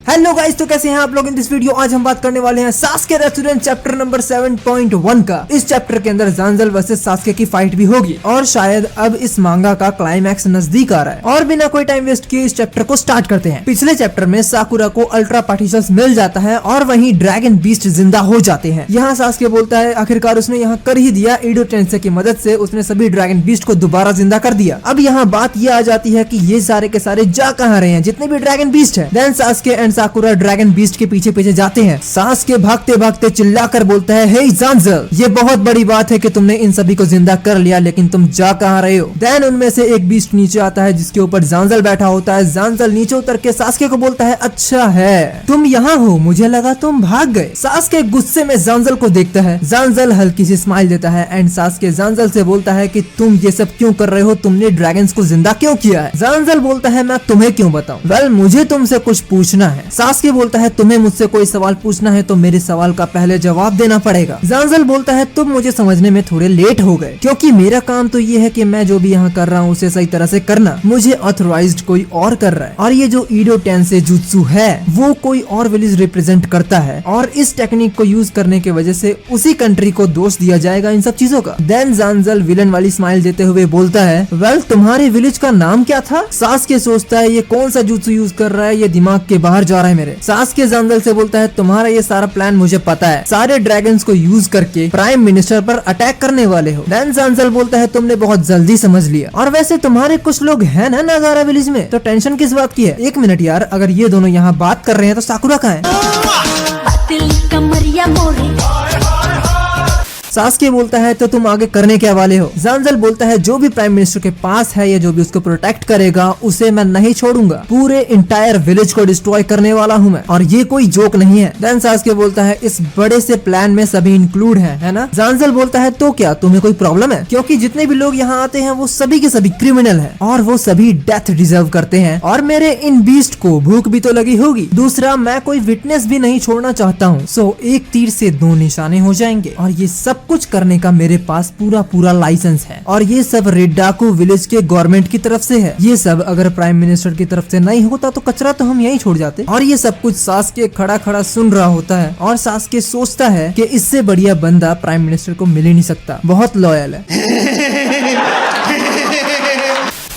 Hello guys, तो कैसे हैं आप लोग इन दिस वीडियो। आज हम बात करने वाले हैं सास्के रेस्टोरेंट चैप्टर नंबर 7.1 का। इस चैप्टर के अंदर ज़ांजल वर्सेस सास्के की फाइट भी होगी और शायद अब इस मांगा का क्लाइमैक्स नजदीक आ रहा है। और बिना कोई टाइम वेस्ट किए इस चैप्टर को स्टार्ट करते हैं। पिछले चैप्टर में साकुरा को अल्ट्रा पार्टिकल्स मिल जाता है और वहीं ड्रैगन बीस्ट जिंदा हो जाते हैं। यहाँ सास्के बोलता है आखिरकार उसने यहाँ कर ही दिया, ईडो टेंसे की मदद से उसने सभी ड्रैगन बीस्ट को दोबारा जिंदा कर दिया। अब यहाँ बात ये आ जाती है कि ये सारे के सारे जा कहाँ रहे हैं, जितने भी ड्रैगन बीस्ट है। Then Sasuke and Sakura dragon beast के पीछे पीछे जाते हैं। सास्के भागते भागते चिल्लाकर बोलता है, हे ज़ांजल, ये बहुत बड़ी बात है कि तुमने इन सभी को जिंदा कर लिया, लेकिन तुम जा कहाँ रहे हो। देन उनमें से एक बीस्ट नीचे आता है जिसके ऊपर ज़ांजल बैठा होता है। ज़ांजल नीचे उतर के सास्के को बोलता है, अच्छा है तुम यहाँ हो, मुझे लगा तुम भाग गए। सास्के गुस्से में ज़ांजल को देखता है। ज़ांजल हल्की सी स्माइल देता है एंड सास्के ज़ांजल से बोलता है कि तुम ये सब क्यों कर रहे हो, तुमने ड्रैगन्स को जिंदा क्यों किया है। ज़ांजल बोलता है, मैं तुम्हें क्यों बताऊं, वेल मुझे तुमसे कुछ पूछना है। सास्के बोलता है, तुम्हें मुझसे कोई सवाल पूछना है तो मेरे सवाल का पहले जवाब देना पड़ेगा। ज़ांजल बोलता है, तुम मुझे समझने में थोड़े लेट हो गए, क्योंकि मेरा काम तो ये है कि मैं जो भी यहाँ कर रहा हूँ उसे सही तरह से करना। मुझे ऑथराइज्ड कोई और कर रहा है और ये जो ईडो टेंसे जुत्सु है वो कोई और विलेज रिप्रेजेंट करता है और इस टेक्निक को यूज करने की वजह से उसी कंट्री को दोष दिया जाएगा इन सब चीजों का। देन ज़ांजल विलन वाली स्माइल देते हुए बोलता है, वेल तुम्हारे विलेज का नाम क्या था। सास्के सोचता है ये कौन सा जुत्सु यूज कर रहा है, ये दिमाग के बाहर जा रहा है मेरे। सास्के ज़ांजल से बोलता है, तुम्हारा ये सारा प्लान मुझे पता है, सारे ड्रैगन्स को यूज करके प्राइम मिनिस्टर पर अटैक करने वाले हो। देन ज़ांजल बोलता है, तुमने बहुत जल्दी समझ लिया, और वैसे तुम्हारे कुछ लोग हैं ना नागारा विलेज में, तो टेंशन किस बात की है। एक मिनट यार, अगर ये दोनों यहाँ बात कर रहे हैं तो साकुरा कहाँ है। सास्के बोलता है, तो तुम आगे करने के वाले हो। ज़ांजल बोलता है, जो भी प्राइम मिनिस्टर के पास है या जो भी उसको प्रोटेक्ट करेगा उसे मैं नहीं छोड़ूंगा, पूरे इंटायर विलेज को डिस्ट्रॉय करने वाला हूँ मैं, और ये कोई जोक नहीं है। देन सास्के बोलता है, इस बड़े से प्लान में सभी इंक्लूड है ना। ज़ांजल बोलता है, तो क्या तुम्हें कोई प्रॉब्लम है, क्योंकि जितने भी लोग यहाँ आते हैं वो सभी के सभी क्रिमिनल है और वो सभी डेथ डिजर्व करते हैं, और मेरे इन बीस्ट को भूख भी तो लगी होगी। दूसरा, मैं कोई विटनेस भी नहीं छोड़ना चाहता हूँ, सो एक तीर से दो निशाने हो जाएंगे, और ये सब कुछ करने का मेरे पास पूरा लाइसेंस है, और ये सब रेडाकू विलेज के गवर्नमेंट की तरफ से है। ये सब अगर प्राइम मिनिस्टर की तरफ से नहीं होता तो कचरा तो हम यहीं छोड़ जाते। और ये सब कुछ सास्के खड़ा खड़ा सुन रहा होता है और सास्के सोचता है कि इससे बढ़िया बंदा प्राइम मिनिस्टर को मिल ही नहीं सकता, बहुत लॉयल है।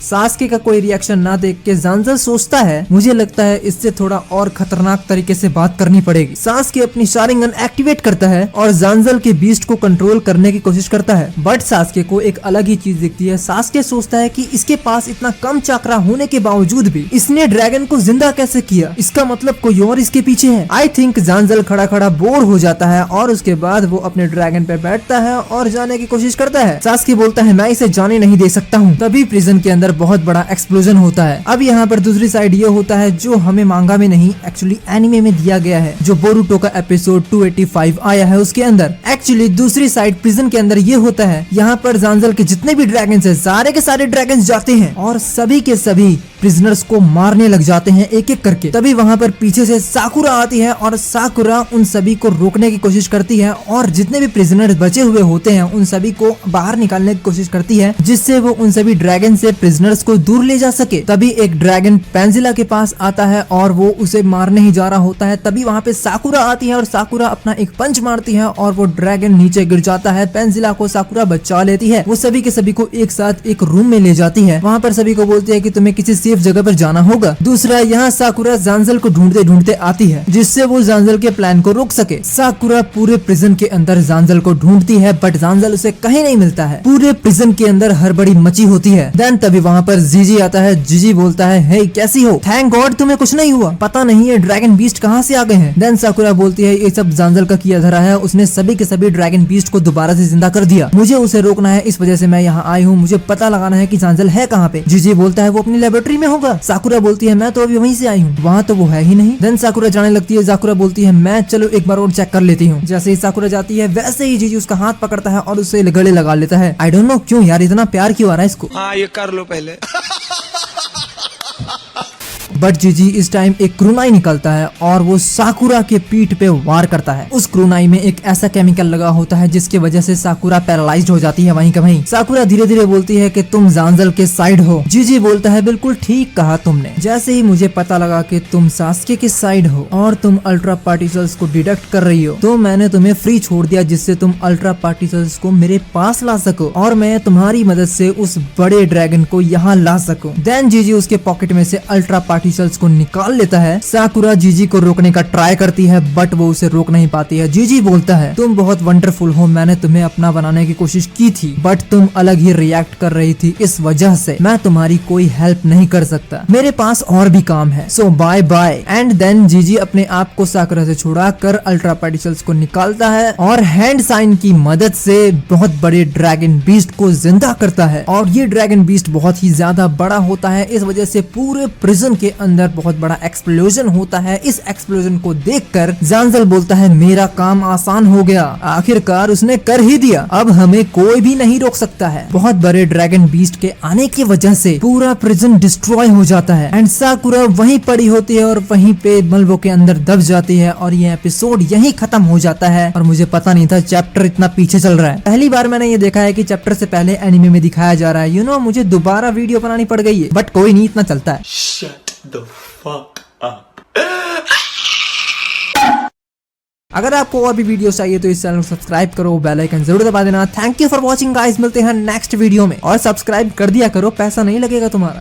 सास्के का कोई रिएक्शन ना देख के ज़ांजल सोचता है, मुझे लगता है इससे थोड़ा और खतरनाक तरीके से बात करनी पड़ेगी। सास्के अपनी शारिंगन एक्टिवेट करता है और ज़ांजल के बीस्ट को कंट्रोल करने की कोशिश करता है, बट सास्के को एक अलग ही चीज दिखती है। सास्के सोचता है कि इसके पास इतना कम चाकरा होने के बावजूद भी इसने ड्रैगन को जिंदा कैसे किया, इसका मतलब कोई और इसके पीछे है। आई थिंक ज़ांजल खड़ा खड़ा बोर हो जाता है और उसके बाद वो अपने ड्रैगन पे बैठता है और जाने की कोशिश करता है। सास्के बोलता है, मैं इसे जाने नहीं दे सकता हूँ। तभी प्रिजन के अंदर बहुत बड़ा एक्सप्लोजन होता है। अब यहाँ पर दूसरी साइड ये होता है जो हमें मांगा में नहीं, एक्चुअली एनिमे में दिया गया है, जो बोरुटो का एपिसोड 285 आया है उसके अंदर। एक्चुअली दूसरी साइड प्रिजन के अंदर ये होता है, यहाँ पर ज़ांजल के जितने भी ड्रैगन्स हैं सारे के सारे ड्रैगन्स जाते हैं और सभी के सभी प्रिजनर्स को मारने लग जाते हैं एक एक करके। तभी वहाँ पर पीछे से साकुरा आती है और साकुरा उन सभी को रोकने की कोशिश करती है और जितने भी प्रिजनर्स बचे हुए होते हैं उन सभी को बाहर निकालने की कोशिश करती है, जिससे वो उन सभी ड्रैगन से प्रिजनर्स को दूर ले जा सके। तभी एक ड्रैगन पेंजिला के पास आता है और वो उसे मारने ही जा रहा होता है। तभी वहाँ पे साकुरा आती है और साकुरा अपना एक पंच मारती है और वो ड्रैगन नीचे गिर जाता है। पेंजिला को साकुरा बचा लेती है, वो सभी के सभी को एक साथ एक रूम में ले जाती है। वहाँ पर सभी को बोलती है कि तुम्हें किसी सेफ जगह पर जाना होगा। दूसरा, यहाँ साकुरा ज़ांजल को ढूंढते ढूंढते आती है जिससे वो ज़ांजल के प्लान को रोक सके। साकुरा पूरे प्रिजन के अंदर ज़ांजल को ढूंढती है बट ज़ांजल उसे कहीं नहीं मिलता है। पूरे प्रिजन के अंदर हड़बड़ी मची होती है। देन तभी वहाँ पर जीजी आता है। जीजी बोलता है, हे कैसी हो, थैंक गॉड तुम्हें कुछ नहीं हुआ, पता नहीं ये ड्रैगन बीस्ट कहाँ से आ गए हैं। देन साकुरा बोलती है, ये सब ज़ांजल का किया धरा है, उसने सभी के सभी ड्रैगन बीस्ट को दोबारा से जिंदा कर दिया, मुझे उसे रोकना है, इस वजह से मैं यहाँ आई हूँ, मुझे पता लगाना है कि ज़ांजल है कहाँ पे। जीजी बोलता है, वो अपनी लेबोरेटरी में होगा। साकुरा बोलती है, मैं तो अभी वहीं से आई हूँ, वहाँ तो वो है ही नहीं। देन साकुरा जाने लगती है। साकुरा बोलती है, मैं चलो एक बार और चेक कर लेती हूँ। जैसे ही साकुरा जाती है वैसे ही जीजी उसका हाथ पकड़ता है और उसे गले लगा लेता है। आई डोंट नो क्यों यार, इतना प्यार क्यों आ रहा है इसको। हाँ ये कर लो पहले। बट जीजी इस टाइम एक क्रूनाई निकलता है और वो साकुरा के पीठ पे वार करता है। उस क्रूनाई में एक ऐसा केमिकल लगा होता है जिसकी वजह से साकुरा पैरालाइज्ड हो जाती है वहीं का वहीं। साकुरा धीरे धीरे बोलती है कि तुम ज़ांज़ल के साइड हो। जीजी बोलता है बिल्कुल ठीक कहा तुमने, जैसे ही मुझे पता लगा कि तुम सास्के के साइड हो और तुम अल्ट्रा पार्टिकल्स को डिटेक्ट कर रही हो तो मैंने तुम्हें फ्री छोड़ दिया जिससे तुम अल्ट्रा पार्टिकल्स को मेरे पास ला सको और मैं तुम्हारी मदद से उस बड़े ड्रैगन को यहाँ ला सकूं। देन जीजी उसके पॉकेट में से अल्ट्रा पार्टिकल्स को निकाल लेता है। साकुरा जीजी को रोकने का ट्राई करती है बट वो उसे रोक नहीं पाती है। जीजी बोलता है तुम बहुत वंडरफुल हो, मैंने तुम्हें अपना बनाने की कोशिश की थी बट तुम अलग ही रिएक्ट कर रही थी, इस वजह से मैं तुम्हारी कोई हेल्प नहीं कर सकता, मेरे पास और भी काम है, सो बाय बाय। एंड देन जीजी अपने आप को साकुरा से छुड़ा कर अल्ट्रा पार्टिकल्स को निकालता है और हैंड साइन की मदद से बहुत बड़े ड्रैगन बीस्ट को जिंदा करता है। और ये ड्रैगन बीस्ट बहुत ही ज्यादा बड़ा होता है, इस वजह से पूरे प्रिजन के अंदर बहुत बड़ा एक्सप्लोजन होता है। इस एक्सप्लोजन को देखकर ज़ांज़ल बोलता है मेरा काम आसान हो गया, आखिरकार उसने कर ही दिया, अब हमें कोई भी नहीं रोक सकता है। बहुत बड़े ड्रैगन बीस्ट के आने की वजह से पूरा प्रिजन डिस्ट्रॉय हो जाता है एंड साकुरा वहीं पड़ी होती है और वहीं पे मलबों के अंदर दब जाती है और ये एपिसोड यहीं खत्म हो जाता है। और मुझे पता नहीं था चैप्टर इतना पीछे चल रहा है, पहली बार मैंने ये देखा है कि चैप्टर से पहले एनिमे में दिखाया जा रहा है। मुझे दोबारा वीडियो बनानी पड़ गई है बट कोई नहीं, इतना चलता है। Shut the fuck up. अगर आपको और भी वीडियो चाहिए तो इस चैनल को सब्सक्राइब करो, बेल आइकन जरूर दबा देना। Thank you for watching guys, मिलते हैं नेक्स्ट वीडियो में। और सब्सक्राइब कर दिया करो, पैसा नहीं लगेगा तुम्हारा।